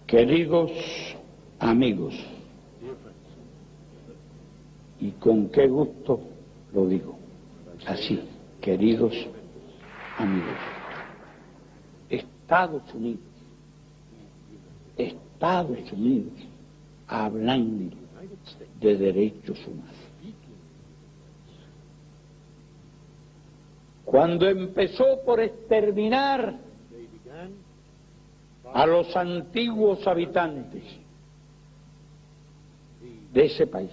Queridos amigos, y con qué gusto lo digo, así, queridos amigos, Estados Unidos, hablando de derechos humanos. Cuando empezó por exterminar a los antiguos habitantes de ese país,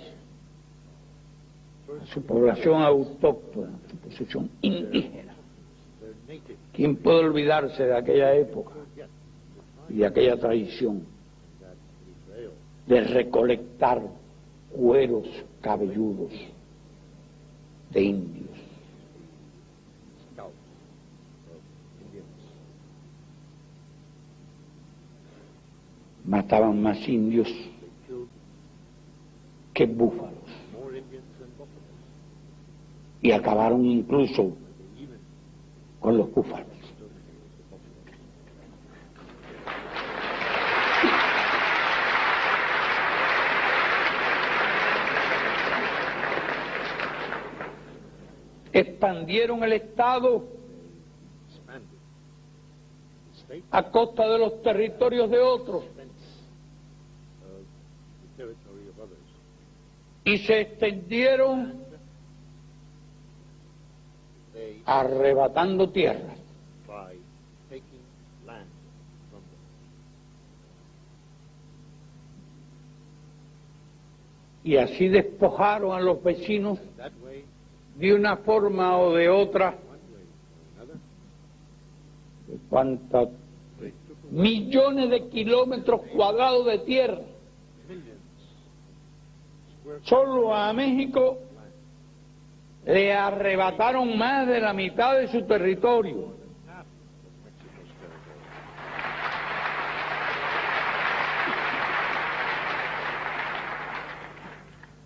a su población autóctona, a su posición indígena. ¿Quién puede olvidarse de aquella época y de aquella tradición de recolectar cueros cabelludos de indios? Mataban más indios que búfalos y acabaron incluso con los búfalos. Expandieron el Estado a costa de los territorios de otros y se extendieron arrebatando tierras. Y así despojaron a los vecinos de una forma o de otra de cuántos millones de kilómetros cuadrados de tierra. Solo a México le arrebataron más de la mitad de su territorio.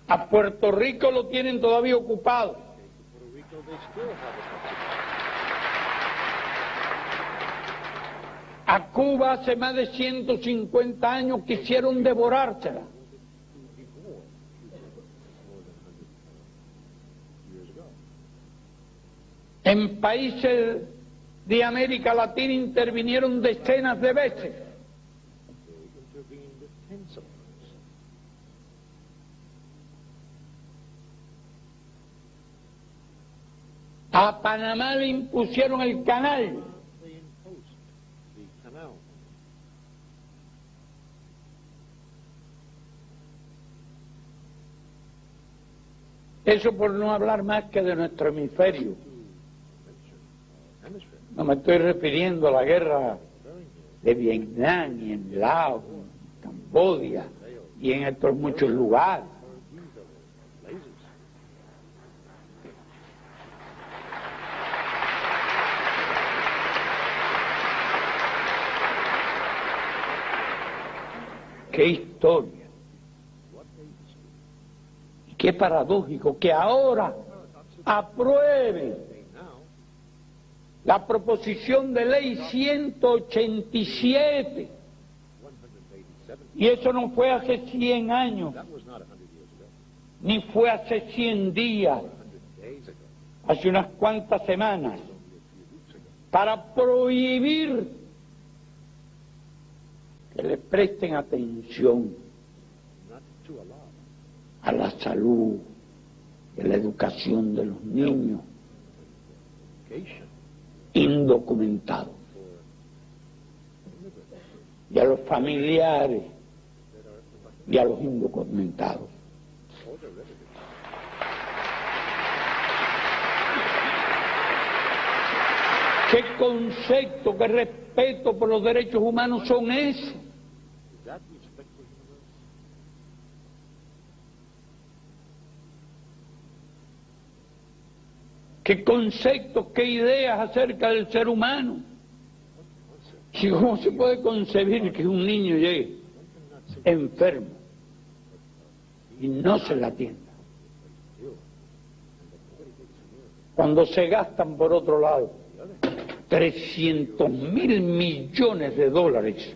A Puerto Rico lo tienen todavía ocupado. A Cuba hace más de 150 años quisieron devorársela. En países de América Latina intervinieron decenas de veces. A Panamá le impusieron el canal. Eso por no hablar más que de nuestro hemisferio. No me estoy refiriendo a la guerra de Vietnam y en Laos, en Camboya y en otros muchos lugares. ¡Qué historia! Y qué paradójico que ahora apruebe la proposición de ley 187. Y eso no fue hace 100 años, ni fue hace 100 días, hace unas cuantas semanas, para prohibir que le presten atención a la salud y a la educación de los niños indocumentados y a los familiares y a los indocumentados. ¿Qué concepto, qué respeto por los derechos humanos son esos? ¿Qué conceptos, qué ideas acerca del ser humano? ¿Cómo se puede concebir que un niño llegue enfermo y no se le atienda? Cuando se gastan, por otro lado, 300.000 millones de dólares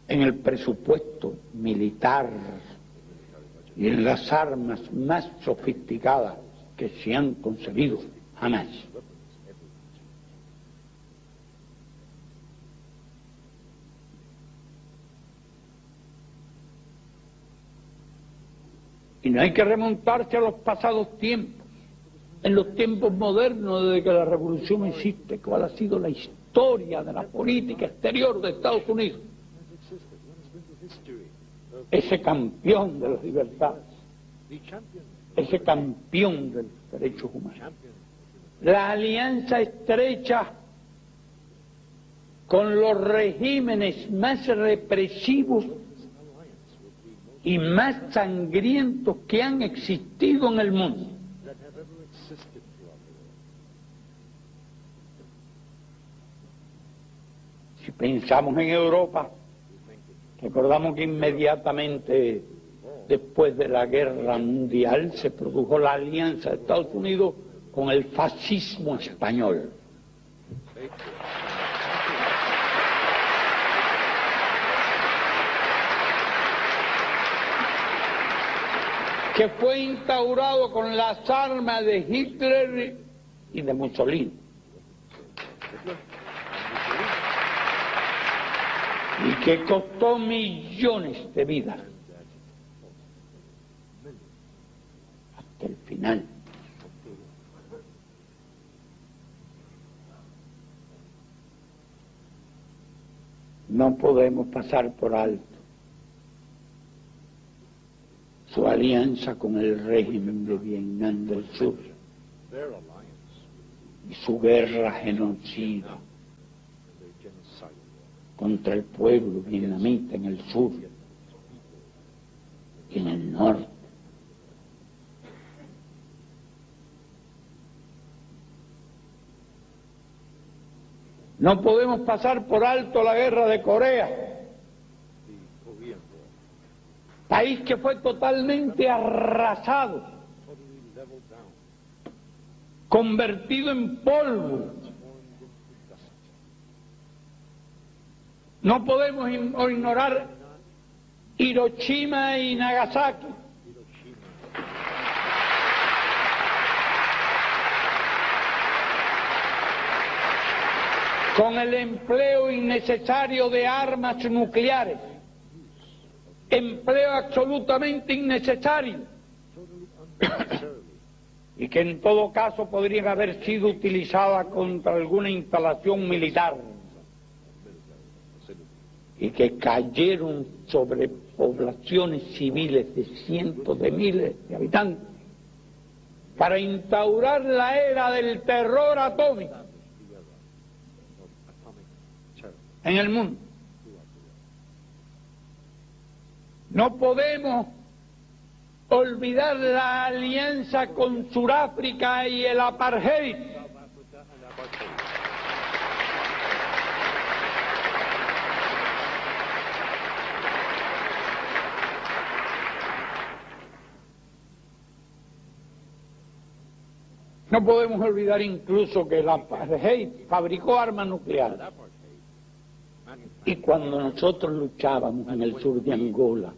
en el presupuesto militar y en las armas más sofisticadas que se han concebido jamás. Y no hay que remontarse a los pasados tiempos. En los tiempos modernos, desde que la revolución existe, ¿cuál ha sido la historia de la política exterior de Estados Unidos? Ese campeón de las libertades, ese campeón de los derechos humanos. La alianza estrecha con los regímenes más represivos y más sangrientos que han existido en el mundo. Si pensamos en Europa, recordamos que inmediatamente después de la Guerra Mundial se produjo la alianza de Estados Unidos con el fascismo español. Que fue instaurado con las armas de Hitler y de Mussolini. Y que costó millones de vidas hasta el final. No podemos pasar por alto su alianza con el régimen de Vietnam del Sur y su guerra genocida contra el pueblo vietnamita en el sur y en el norte. No podemos pasar por alto la guerra de Corea, país que fue totalmente arrasado, convertido en polvo. No podemos ignorar Hiroshima y Nagasaki. Con el empleo innecesario de armas nucleares. Empleo absolutamente innecesario y que en todo caso podrían haber sido utilizadas contra alguna instalación militar y que cayeron sobre poblaciones civiles de cientos de miles de habitantes para instaurar la era del terror atómico en el mundo. No podemos olvidar la alianza con Sudáfrica y el apartheid. No podemos olvidar incluso que el apartheid fabricó armas nucleares. Y cuando nosotros luchábamos en el sur de Angola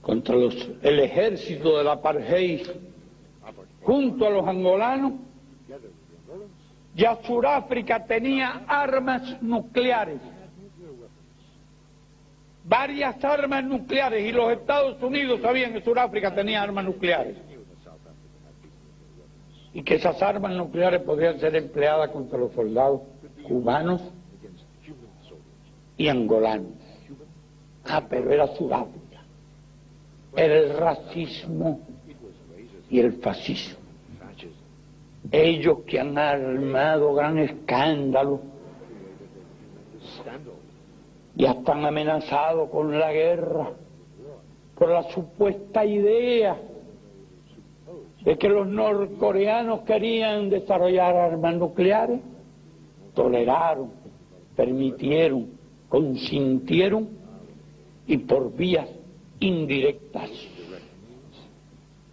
contra el ejército del apartheid junto a los angolanos, ya Sudáfrica tenía armas nucleares, varias armas nucleares, y los Estados Unidos sabían que Sudáfrica tenía armas nucleares y que esas armas nucleares podrían ser empleadas contra los soldados cubanos y angolanos. Pero era Sudáfrica. Era el racismo y el fascismo. Ellos que han armado gran escándalo y hasta han amenazado con la guerra por la supuesta idea de que los norcoreanos querían desarrollar armas nucleares, toleraron, permitieron, consintieron y por vías indirectas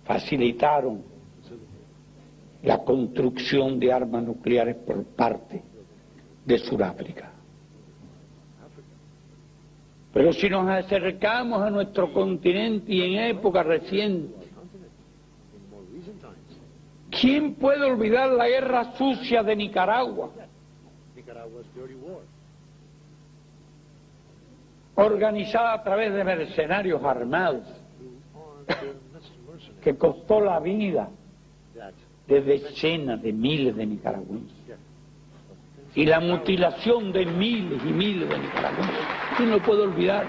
facilitaron la construcción de armas nucleares por parte de Sudáfrica. Pero si nos acercamos a nuestro continente y en época reciente, ¿quién puede olvidar la guerra sucia de Nicaragua? Organizada a través de mercenarios armados, que costó la vida de decenas de miles de nicaragüenses y la mutilación de miles y miles de nicaragüenses. ¿Quién lo puede olvidar?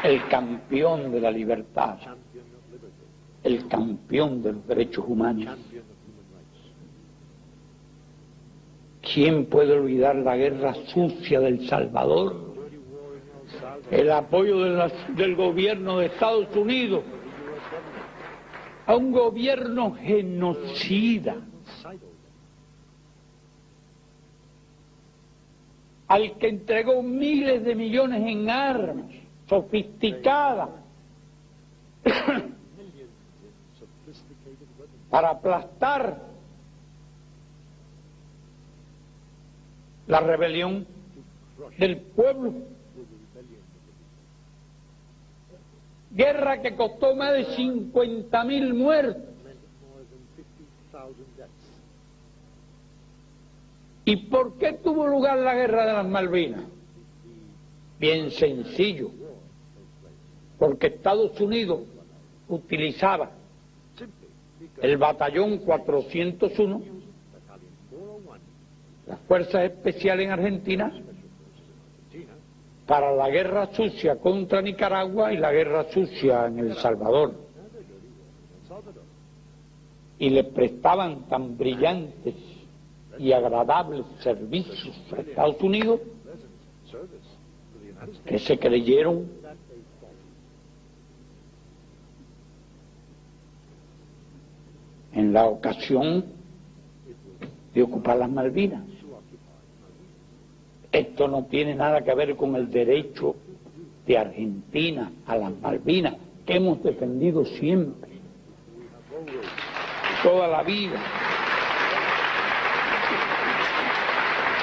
El campeón de la libertad, el campeón de los derechos humanos. ¿Quién puede olvidar la guerra sucia del Salvador? El apoyo del gobierno de Estados Unidos a un gobierno genocida, al que entregó miles de millones en armas sofisticadas para aplastar la rebelión del pueblo. Guerra que costó más de 50.000 muertos. ¿Y por qué tuvo lugar la guerra de las Malvinas? Bien sencillo, porque Estados Unidos utilizaba el batallón 401, las fuerzas especiales en Argentina, para la guerra sucia contra Nicaragua y la guerra sucia en El Salvador. Y le prestaban tan brillantes y agradables servicios a Estados Unidos que se creyeron en la ocasión de ocupar las Malvinas. Esto no tiene nada que ver con el derecho de Argentina a las Malvinas, que hemos defendido siempre, toda la vida.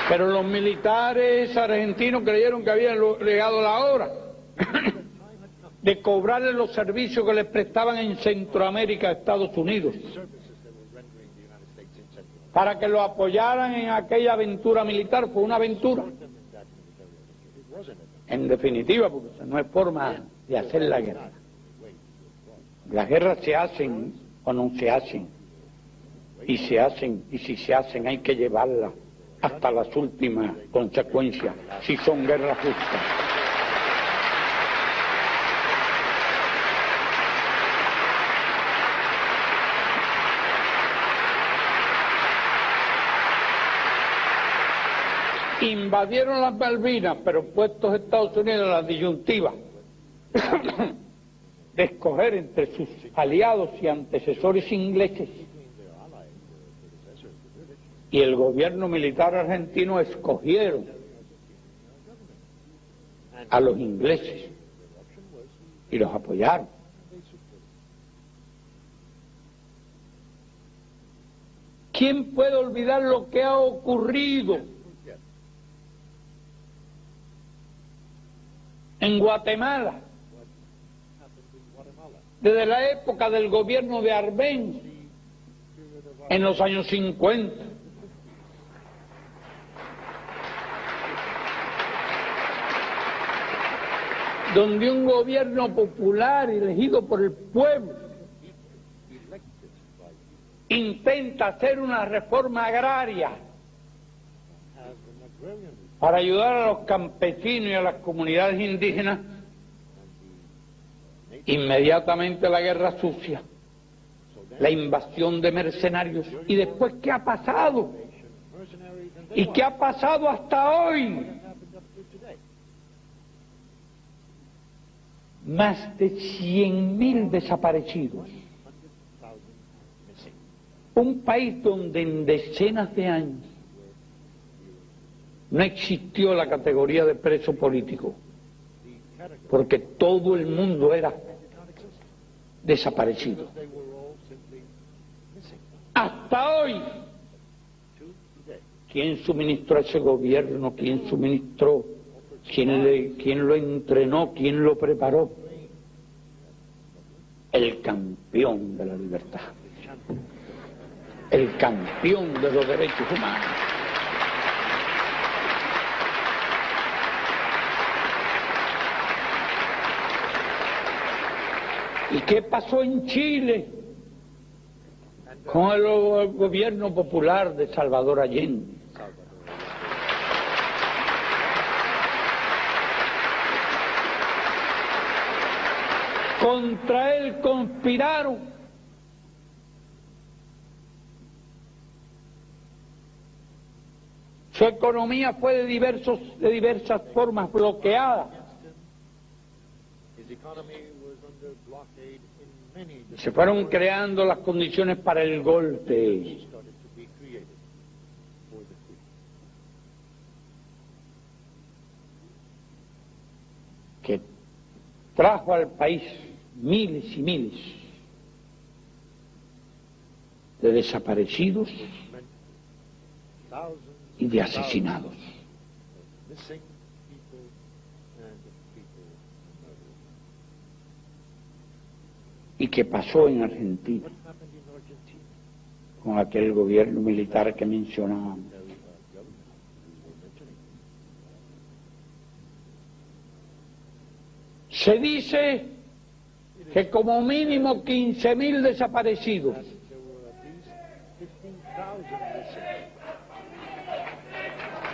Pero los militares argentinos creyeron que habían llegado la hora de cobrarles los servicios que les prestaban en Centroamérica a Estados Unidos, para que lo apoyaran en aquella aventura militar. Fue una aventura, en definitiva, porque no es forma de hacer la guerra. Las guerras se hacen o no se hacen, y se hacen, y si se hacen hay que llevarlas hasta las últimas consecuencias, si son guerras justas. Invadieron las Malvinas, pero puestos Estados Unidos en la disyuntiva de escoger entre sus aliados y antecesores ingleses, y el gobierno militar argentino escogieron a los ingleses y los apoyaron. ¿Quién puede olvidar lo que ha ocurrido en Guatemala desde la época del gobierno de Arbenz en los años 50? Donde un gobierno popular elegido por el pueblo intenta hacer una reforma agraria para ayudar a los campesinos y a las comunidades indígenas. Inmediatamente la guerra sucia, la invasión de mercenarios. ¿Y después qué ha pasado? ¿Y qué ha pasado hasta hoy? Más de 100.000 desaparecidos. Un país donde en decenas de años no existió la categoría de preso político, porque todo el mundo era desaparecido. Hasta hoy, ¿Quién suministró ese gobierno? ¿Quién suministró? ¿Quién lo entrenó? ¿Quién lo preparó? El campeón de la libertad, el campeón de los derechos humanos. ¿Y qué pasó en Chile con el gobierno popular de Salvador Allende? Contra él conspiraron. Su economía fue de diversas formas bloqueada. Se fueron creando las condiciones para el golpe. Que trajo al país miles y miles de desaparecidos y de asesinados. ¿Y qué pasó en Argentina con aquel gobierno militar que mencionábamos? Se dice que como mínimo 15.000 desaparecidos.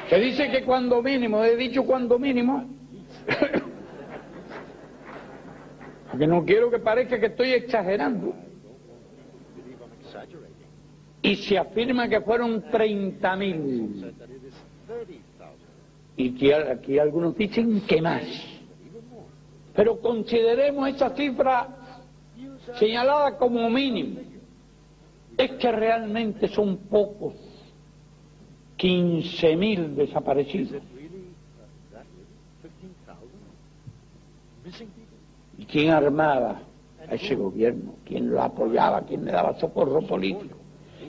Se dice que cuando mínimo, he dicho cuando mínimo, porque no quiero que parezca que estoy exagerando. Y se afirma que fueron 30.000. Y que aquí algunos dicen que más. Pero consideremos esa cifra señalada como mínimo. Es que realmente son pocos. 15.000 desaparecidos. ¿Y quién armaba a ese gobierno? ¿Quién lo apoyaba? ¿Quién le daba socorro político?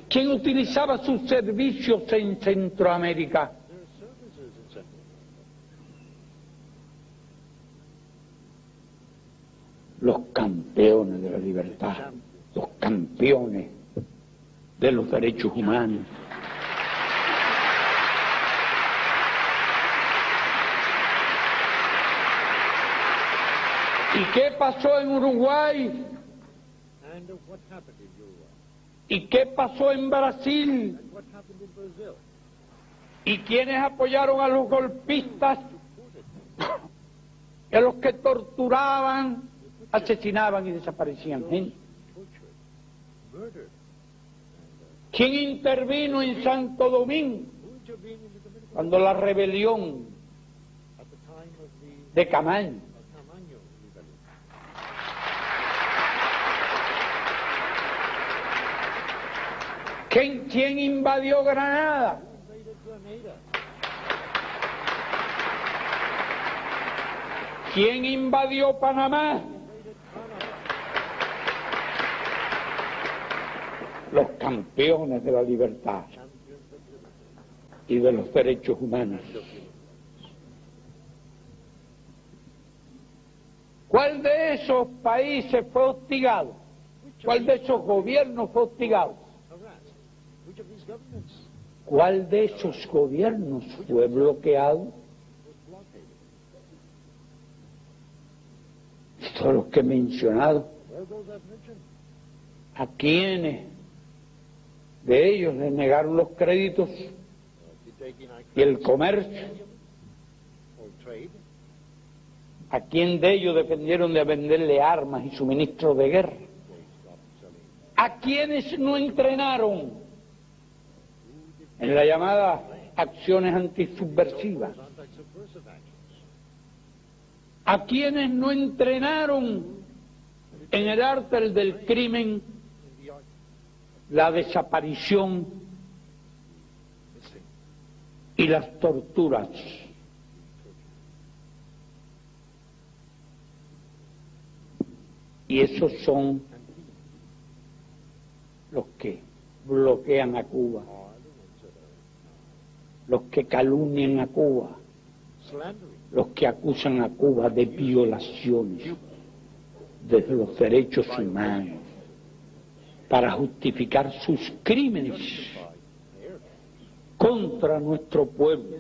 ¿Quién utilizaba sus servicios en Centroamérica? Los campeones de la libertad, los campeones de los derechos humanos. ¿Y qué pasó en Uruguay? ¿Y qué pasó en Brasil? ¿Y quiénes apoyaron a los golpistas? A los que torturaban, asesinaban y desaparecían gente. ¿Quién intervino en Santo Domingo cuando la rebelión de Camaño? ¿Quién invadió Granada? ¿Quién invadió Panamá? Los campeones de la libertad y de los derechos humanos. ¿Cuál de esos países fue hostigado? ¿Cuál de esos gobiernos fue hostigado? ¿Cuál de esos gobiernos fue bloqueado? Todos los que he mencionado. ¿A quiénes de ellos les negaron los créditos y el comercio? ¿A quién de ellos defendieron de venderle armas y suministros de guerra? ¿A quiénes no entrenaron en la llamada acciones antisubversivas? ¿A quienes no entrenaron en el arte del crimen, la desaparición y las torturas? Y esos son los que bloquean a Cuba, los que calumnian a Cuba, los que acusan a Cuba de violaciones de los derechos humanos para justificar sus crímenes contra nuestro pueblo,